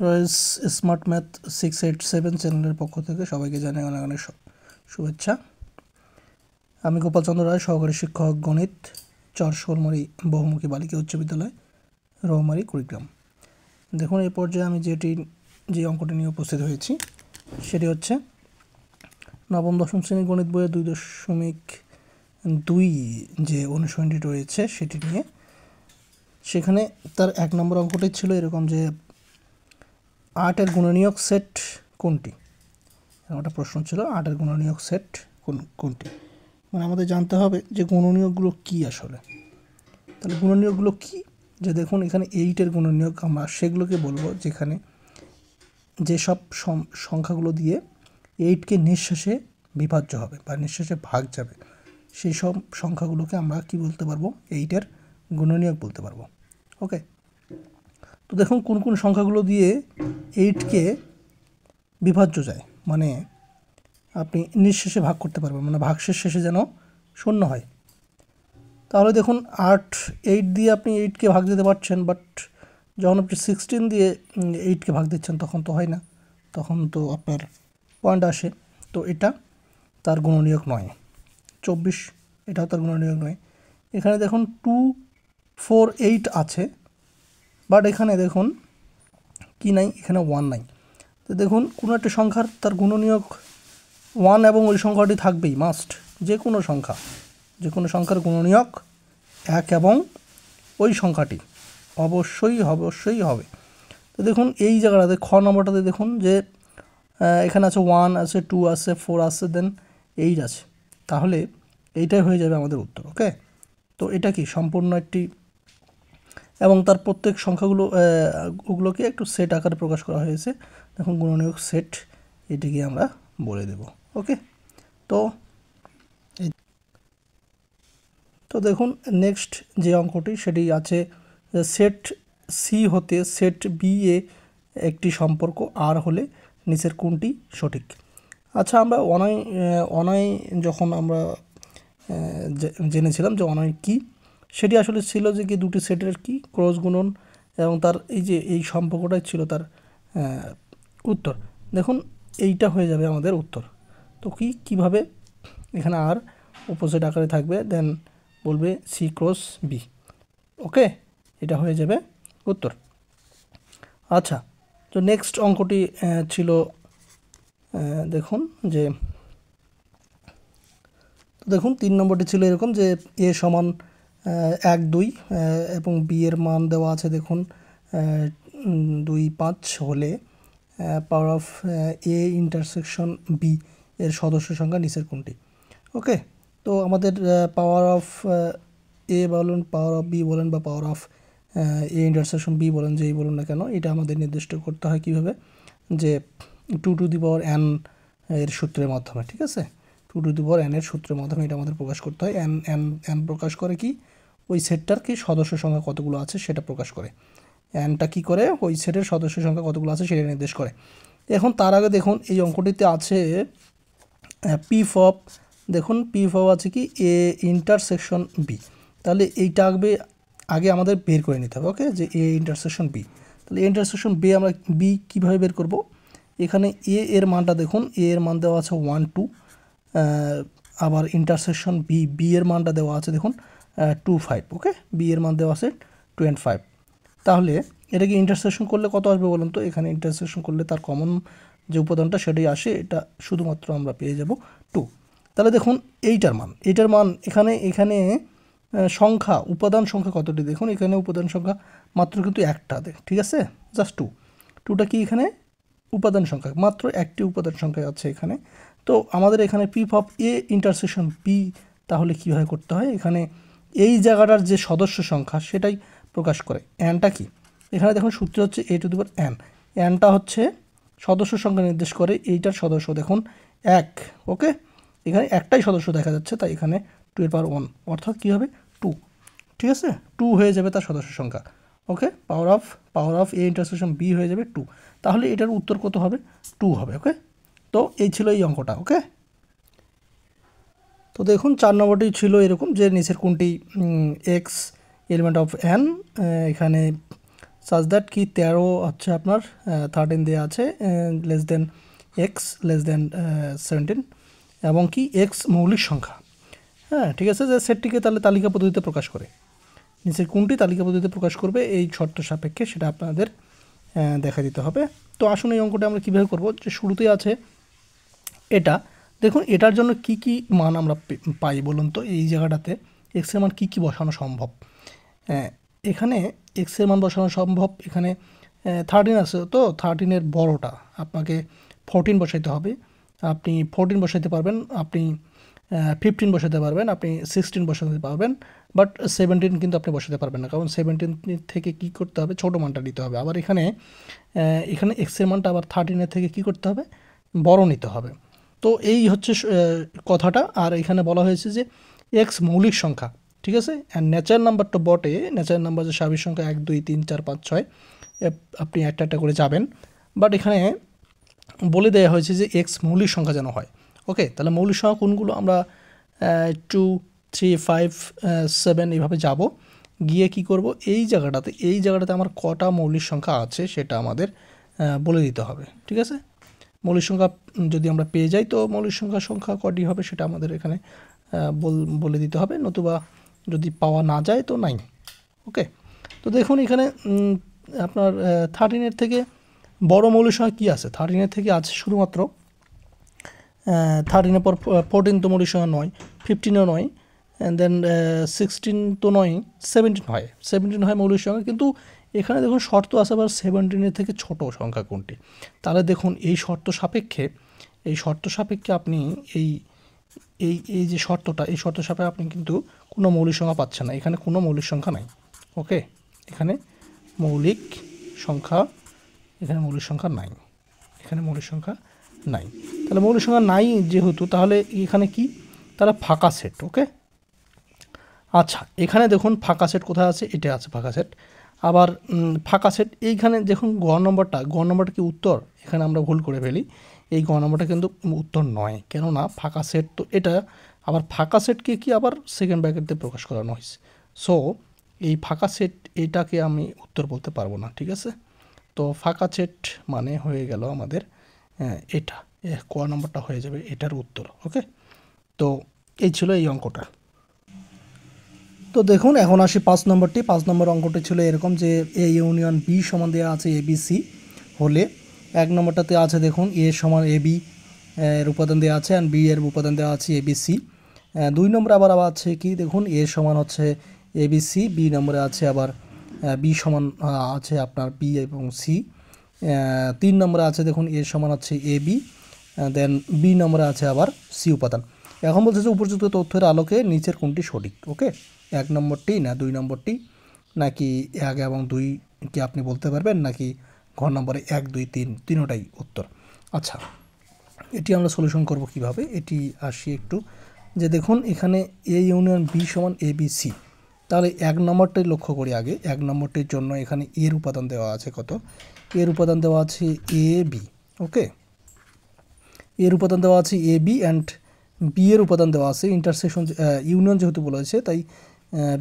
রয়েস smart math 687 চ্যানেলের পক্ষ থেকে সবাইকে জানাই অনেক অনেক শুভেচ্ছা। আমি গোপাল চন্দ্র রায়, সহকারী শিক্ষক গণিত, চর শোলমারি বহুমুখী বালিকা উচ্চ বিদ্যালয়, রৌমারি, কুড়িগ্রাম। দেখুন, এই পর্যায়ে আমি যে অঙ্কটি নিয়ে উপস্থিত হয়েছি সেটি হচ্ছে নবম দশম শ্রেণী গণিত বইয়ের 2.2 যে অনুশীলনটি রয়েছে সেটি নিয়ে। সেখানে তার 1 নম্বর অঙ্কটি ছিল এরকম যে 8-এর গুণনীয়ক সেট কোনটি? একটা প্রশ্ন ছিল, 8-এর গুণনীয়ক সেট কোনটি? মানে আমাদের জানতে হবে যে গুণনীয়কগুলো কি আসলে। তাহলে গুণনীয়কগুলো কি? যে দেখুন, এখানে 8-এর গুণনীয়ক আমরা সেগুলোকে বলবো যেখানে যেসব সংখ্যাগুলো দিয়ে 8কে নিঃশেষে বিভাজ্য হবে বা নিঃশেষে ভাগ যাবে, সেই সব সংখ্যাগুলোকে আমরা কি বলতে পারবো? 8-এর গুণনীয়ক বলতে পারবো। ওকে, তো দেখুন কোন কোন সংখ্যাগুলো দিয়ে 8কে বিভাজ্য যায়, মানে আপনি নিঃশেষে ভাগ করতে পারবেন, মানে ভাগশেষ শেষে যেন শূন্য হয়। তাহলে দেখুন 8 দিয়ে আপনি 8কে ভাগ দিতে পারছেন, বাট যখন আপনি 16 দিয়ে 8কে ভাগ দিচ্ছেন তখন তো হয় না, তখন তো আপনার পয়েন্ট আসে। তো এটা তার গুণনীয়ক নয়। 24 এটাও তার গুণনীয়ক নয়। এখানে দেখুন 2, 4, 8 আছে, বাট এখানে দেখুন কি নাই, এখানে 1 নাই। তো দেখুন কোনো একটা সংখ্যার তার গুণনীয়ক 1 এবং ওই সংখ্যাটি থাকবেই, মাস্ট। যে কোনো সংখ্যার গুণনীয়ক 1 এবং ওই সংখ্যাটি অবশ্যই হবে। তো দেখুন এই জায়গাটাতে খ নম্বরটাতে দেখুন যে এখানে আছে 1 আছে, 2 আছে, 4 আছে, দেন 8 আছে। তাহলে এইটাই হয়ে যাবে আমাদের উত্তর। ওকে, তো এটা কি সম্পূর্ণ একটি, এবং তার প্রত্যেক সংখ্যাগুলো ওগুলোকে একটু সেট আকারে প্রকাশ করা হয়েছে। দেখুন গুণনীয়ক সেট, এটিকে আমরা বলে দেব। ওকে, তো দেখুন নেক্সট যে অঙ্কটি সেটি আছে সেট সি হতে সেট বি এ একটি সম্পর্ক আর হলে নিচের কোনটি সঠিক? আচ্ছা, আমরা অনয় যখন আমরা জেনেছিলাম যে অনয় কি, সেটি আসলে ছিল যে কি দুটি সেটের কি ক্রস গুণন, এবং তার এই সম্পর্কটাই ছিল তার উত্তর। দেখুন এইটা হয়ে যাবে আমাদের উত্তর। তো কিভাবে? এখানে আর অপোজিট আকারে থাকবে, দেন বলবে সি ক্রস বি। ওকে, এটা হয়ে যাবে উত্তর। আচ্ছা, তো নেক্সট অঙ্কটি ছিল দেখুন যে দেখুন 3 নম্বরটি ছিল এরকম যে এ সমান 1, 2 এবং বি এর মান দেওয়া আছে দেখুন 2, 5 হলে power of A intersection B এর সদস্য সংখ্যা নিচের কোনটি? ওকে, তো আমাদের পাওয়ার অফ এ বলুন, পাওয়ার অফ বি বলেন, বা power of A intersection B বলেন, যেই বলুন না কেন, এটা আমাদের নির্দিষ্ট করতে হয় কীভাবে? যে 2 টু দি পাওয়ার n এর সূত্রের মাধ্যমে। ঠিক আছে, 2 টু দি পাওয়ার n এর সূত্রের মাধ্যমে এটা আমাদের প্রকাশ করতে হয়। n প্রকাশ করে কি? ওই সেটটার কি সদস্য সংখ্যা কতগুলো আছে সেটা প্রকাশ করে। nটা কি করে? ওই সেটের সদস্য সংখ্যা কতগুলো আছে সেটা নির্দেশ করে। এখন তার আগে দেখুন এই অঙ্কটিতে আছে পিফ অফ, দেখুন পিফ অফ আছে কি এ ইন্টারসেকশন বি। তাহলে এইটা আগে আমাদের বের করে নিতে হবে। ওকে, যে এ ইন্টারসেকশন বি। তাহলে এ ইন্টারসেকশন বি আমরা বি কীভাবে বের করব? এখানে এ এর মানটা দেখুন, এ এর মান দেওয়া আছে 1, 2, আবার ইন্টারসেকশন বি এর মানটা দেওয়া আছে দেখুন 2, 5। ওকে, বি এর মান দেওয়া আছে 2 and 5। তাহলে এটাকে ইন্টারসেকশন করলে কত আসবে বলুন তো? এখানে ইন্টারসেকশন করলে তার কমন যে উপাদানটা সেটাই আসে, এটা শুধুমাত্র আমরা পেয়ে যাব 2। তাহলে দেখুন এইটার মান এখানে সংখ্যা, উপাদান সংখ্যা কতটি? দেখুন এখানে উপাদান সংখ্যা মাত্র কিন্তু একটা, ঠিক আছে, জাস্ট 2টা কি এখানে উপাদান সংখ্যা, মাত্র একটি উপাদান সংখ্যা আছে এখানে। তো আমাদের এখানে পিফ অফ এ ইন্টারসেকশন বি তাহলে কীভাবে করতে হয়? এখানে এই জায়গাটার যে সদস্য সংখ্যা সেটাই প্রকাশ করে। এনটা কি? এখানে দেখুন সূত্র হচ্ছে এ টু দি পাওয়ার এন। এনটা হচ্ছে সদস্য সংখ্যা নির্দেশ করে, এইটার সদস্য দেখুন 1। ওকে, এখানে একটাই সদস্য দেখা যাচ্ছে, তাই এখানে 2 এর পাওয়ার 1, অর্থাৎ কী হবে? 2। ঠিক আছে, 2 হয়ে যাবে তার সদস্য সংখ্যা। Okay, power of A intersection B হয়ে যাবে 2। তাহলে এটার উত্তর কত হবে? 2 হবে। ওকে, তো এই ছিল এই অঙ্কটা। ওকে, তো দেখুন 4 নম্বরটি ছিল এরকম যে নিচের কোনটি এক্স এলিমেন্ট অফ এন, এখানে সাজ দ্যাট কি 13 হচ্ছে আপনার 13 দেওয়া আছে less than x less than 17 এবং কি এক্স মৌলিক সংখ্যা। হ্যাঁ ঠিক আছে, যে সেটটিকে তাহলে তালিকা পদ্ধতিতে প্রকাশ করে, নিচের কোনটি তালিকা পদ্ধতিতে প্রকাশ করবে এই শর্ত সাপেক্ষে সেটা আপনাদের দেখা দিতে হবে। তো আসুন এই অঙ্কটা আমরা কীভাবে করব, যে শুরুতেই আছে এটা, দেখুন এটার জন্য কি কি মান আমরা পাই বলুন তো, এই জায়গাটাতে এক্সের মান কি কি বসানো সম্ভব। এখানে এক্সের মান বসানো সম্ভব, এখানে 13 আছে, তো 13-এর বড়টা আপনাকে 14 বসাইতে হবে, আপনি 14 বসাইতে পারবেন, আপনি 15 বসাতে পারবেন, আপনি 16 বসাতে পারবেন, বাট 17 কিন্তু আপনি বসাতে পারবেন না, কারণ 17 থেকে কি করতে হবে, ছোটো মানটা নিতে হবে। আবার এখানে এক্সের মানটা আবার 13-এর থেকে কি করতে হবে, বড় নিতে হবে। তো এই হচ্ছে কথাটা। আর এখানে বলা হয়েছে যে এক্স মৌলিক সংখ্যা, ঠিক আছে, অ্যান্ড ন্যাচারাল নাম্বার তো বটে, ন্যাচারাল নাম্বার যে স্বাভাবিক সংখ্যা 1 2 3 4 5 6 আপনি একটা একটা করে যাবেন, বাট এখানে বলে দেওয়া হয়েছে যে এক্স মৌলিক সংখ্যা যেন হয়। ওকে, তাহলে মৌলিক সংখ্যা কোনগুলো, আমরা 2 3 5 7 এইভাবে যাব, গিয়ে কি করব, এই জায়গাটাতে আমার কটা মৌলিক সংখ্যা আছে সেটা আমাদের বলে দিতে হবে। ঠিক আছে, মৌলিক সংখ্যা যদি আমরা পেয়ে যাই তো মৌলিক সংখ্যা কটি হবে সেটা আমাদের এখানে বলে দিতে হবে, নতুবা যদি পাওয়া না যায় তো নাই। ওকে, তো দেখুন এখানে আপনার 13-এর থেকে বড় মৌলিক সংখ্যা কী আছে, 13-এর থেকে আছে শুধুমাত্র 13-এর পর 14 তো মৌলিক সংখ্যা নয়, 15ও নয়, অ্যান্ড দেন 16 তো নয়, 17 হয়, 17 হয় মৌলিক সংখ্যা। কিন্তু এখানে দেখুন শর্ত আছে আবার 17-এর থেকে ছোট সংখ্যা কোনটি। তাহলে দেখুন এই শর্ত সাপেক্ষে আপনি এই এই এই যে শর্তটা, এই শর্ত সাপেক্ষে আপনি কিন্তু কোনো মৌলিক সংখ্যা পাচ্ছেন না, এখানে কোনো মৌলিক সংখ্যা নাই। ওকে, এখানে মৌলিক সংখ্যা নাই, তাহলে মৌলিক সংখ্যা নাই যেহেতু, তাহলে এখানে কি, তাহলে ফাঁকা সেট। ওকে, আচ্ছা এখানে দেখুন ফাঁকা সেট কোথায় আছে, এটা আছে ফাঁকা সেট। আবার ফাঁকা সেট এইখানে দেখুন গ নম্বরটা কি উত্তর, এখানে আমরা ভুল করে ফেলি, এই গ নম্বরটা কিন্তু উত্তর নয়, কেননা ফাঁকা সেট তো এটা, আবার ফাঁকা সেটকে কি আবার সেকেন্ড ব্র্যাকেট দিয়ে প্রকাশ করানো হয়েছে। সো এই ফাঁকা সেট এটাকে আমি উত্তর বলতে পারবো না। ঠিক আছে, তো ফাঁকা সেট মানে হয়ে গেল আমাদের এটা, ক নম্বরটা হয়ে যাবে এটার উত্তর। ওকে, তো এই ছিল এই অঙ্কটা। তো দেখুন এখন আসি 5 নম্বরটি। 5 নম্বর অঙ্কটি ছিল এরকম যে এ ইউনিয়ন বি সমান দেওয়া আছে এবিসি হলে, 1 নম্বরটাতে আছে দেখুন এ সমান এবি এর উপাদান দেওয়া আছে, অ্যান্ড বি এর উপাদান দেওয়া আছে এবিসি। 2 নম্বরে আবার আছে কি, দেখুন এ সমান হচ্ছে এবিসি, বি নম্বরে আছে আবার বি সমান আছে আপনার বি এবং সি। 3 নম্বরে আছে দেখুন এ সমান আছে এবি, দেন বি নম্বরে আছে আবার সি উপাদান। এখন বলছে যে উপযুক্ত তথ্যের আলোকে নিচের কোনটি সঠিক। ওকে, 1 নম্বরটি না 2 নম্বরটি, নাকি 1 এবং 2 কি আপনি বলতে পারবেন, নাকি ঘ নম্বরে 1 2 3 তিনোটাই উত্তর। আচ্ছা, এটি আমরা সলিউশন করব কিভাবে, এটি আসি একটু, যে দেখুন এখানে এ ইউনিয়ন বি সমান এ বি সি, তাহলে 1 নম্বরটাই লক্ষ্য করি আগে। 1 নম্বরটির জন্য এখানে এর উপাদান দেওয়া আছে কত, এর উপাদান দেওয়া আছে এ বি। ওকে, এর উপাদান দেওয়া আছে এ বি, অ্যান্ড বি এর উপাদান দেওয়া আছে ইন্টারসেকশন, ইউনিয়ন যেহেতু বলা হয়েছে তাই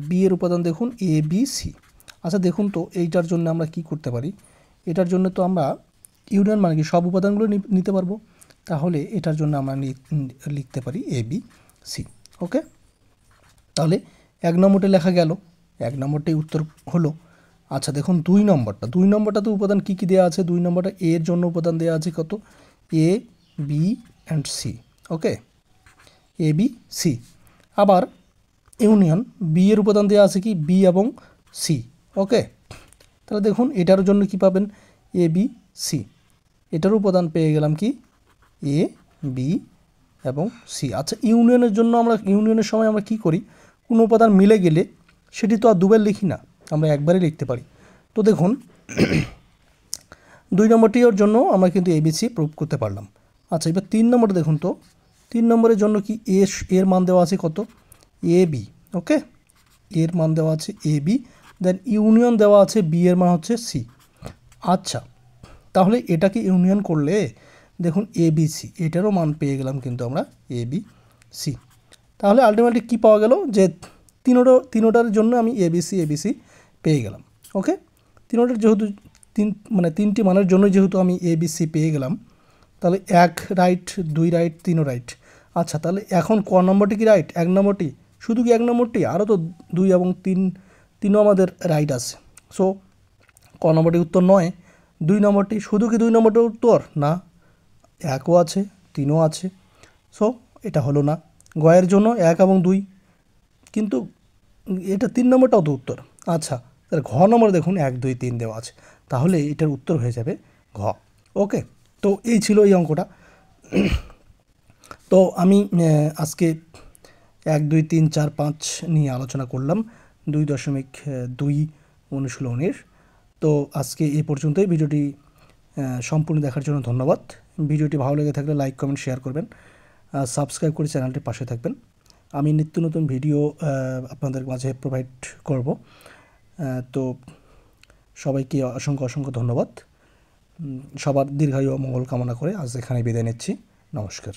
বি এর উপাদান দেখুন এ বি সি। আচ্ছা দেখুন তো এইটার জন্য আমরা কি করতে পারি, এটার জন্য তো আমরা ইউনিয়ন মানে কি সব উপাদানগুলো নিতে পারবো, তাহলে এটার জন্য আমরা লিখতে পারি এ বি সি। ওকে, তাহলে 1 নম্বরটা লেখা গেল, 1 নম্বরটাই উত্তর হলো। আচ্ছা দেখুন 2 নম্বরটাতে উপাদান কি কি দেওয়া আছে, 2 নম্বরটা এর জন্য উপাদান দেওয়া আছে কত, A B and C. Okay, A B C. আবার ইউনিয়ন বি এর উপাদান দেওয়া আছে কি, বি এবং সি। ওকে, তাহলে দেখুন এটার জন্য কি পাবেন, এ বি সি, এটার উপাদান পেয়ে গেলাম কি এ বি এবং সি। আচ্ছা ইউনিয়নের জন্য ইউনিয়নের সময় আমরা কি করি, কোনো উপাদান মিলে গেলে সেটি তো আর দুবার লিখি না, আমরা একবারই লিখতে পারি। তো দেখুন 2 নম্বরটির জন্য আমরা কিন্তু এবিসি প্রুভ করতে পারলাম। আচ্ছা এবার 3 নম্বরে দেখুন তো, 3 নম্বরের জন্য কি এর মান দেওয়া আছে কত, এ বি। ওকে, এর মান দেওয়া আছে এ বি, দেন ইউনিয়ন দেওয়া আছে বি এর মান হচ্ছে সি। আচ্ছা তাহলে এটাকে ইউনিয়ন করলে দেখুন এ বি সি, এটারও মান পেয়ে গেলাম কিন্তু আমরা এ বি সি। তাহলে আলটিমেটলি কী পাওয়া গেল, যে তিনোটার জন্য আমি এবিসি পেয়ে গেলাম। ওকে, তিনোটার যেহেতু তিনটি মানের জন্যই যেহেতু আমি এ বি সি পেয়ে গেলাম, তাহলে 1 রাইট, 2 রাইট, 3ও রাইট। আচ্ছা, তাহলে এখন ক নম্বরটি কি রাইট? 1 নম্বরটি। শুধু কি 1 নম্বরটি? আরও তো 2 এবং 3ও আমাদের রাইট আছে। সো ক নম্বরটি উত্তর নয়। 2 নম্বরটি, শুধু কি 2 নম্বরটি উত্তর? না, 1ও আছে, 3ও আছে। সো এটা হলো না। গয়ের জন্য 1 এবং 2, কিন্তু এটা 3 নম্বরটাও তো উত্তর। আচ্ছা, তাহলে ঘ নম্বর দেখুন 1 2 3 দেওয়া আছে, তাহলে এটার উত্তর হয়ে যাবে ঘ। ওকে, তো এই ছিল এই অঙ্কটা। তো আমি আজকে 1 2 3 4 5 নিয়ে আলোচনা করলাম 2.2 অনুশীলনের। তো আজকে এই পর্যন্তই। ভিডিওটি সম্পূর্ণ দেখার জন্য ধন্যবাদ। ভিডিওটি ভালো লেগে থাকলে লাইক কমেন্ট শেয়ার করবেন, সাবস্ক্রাইব করে চ্যানেলটির পাশে থাকবেন। আমি নিত্য নতুন ভিডিও আপনাদের মাঝে প্রোভাইড করব। তো সবাইকে অসংখ্য অসংখ্য ধন্যবাদ। সবার দীর্ঘায়ু ও মঙ্গল কামনা করে আজ এখানে বিদায় নিচ্ছি। নমস্কার।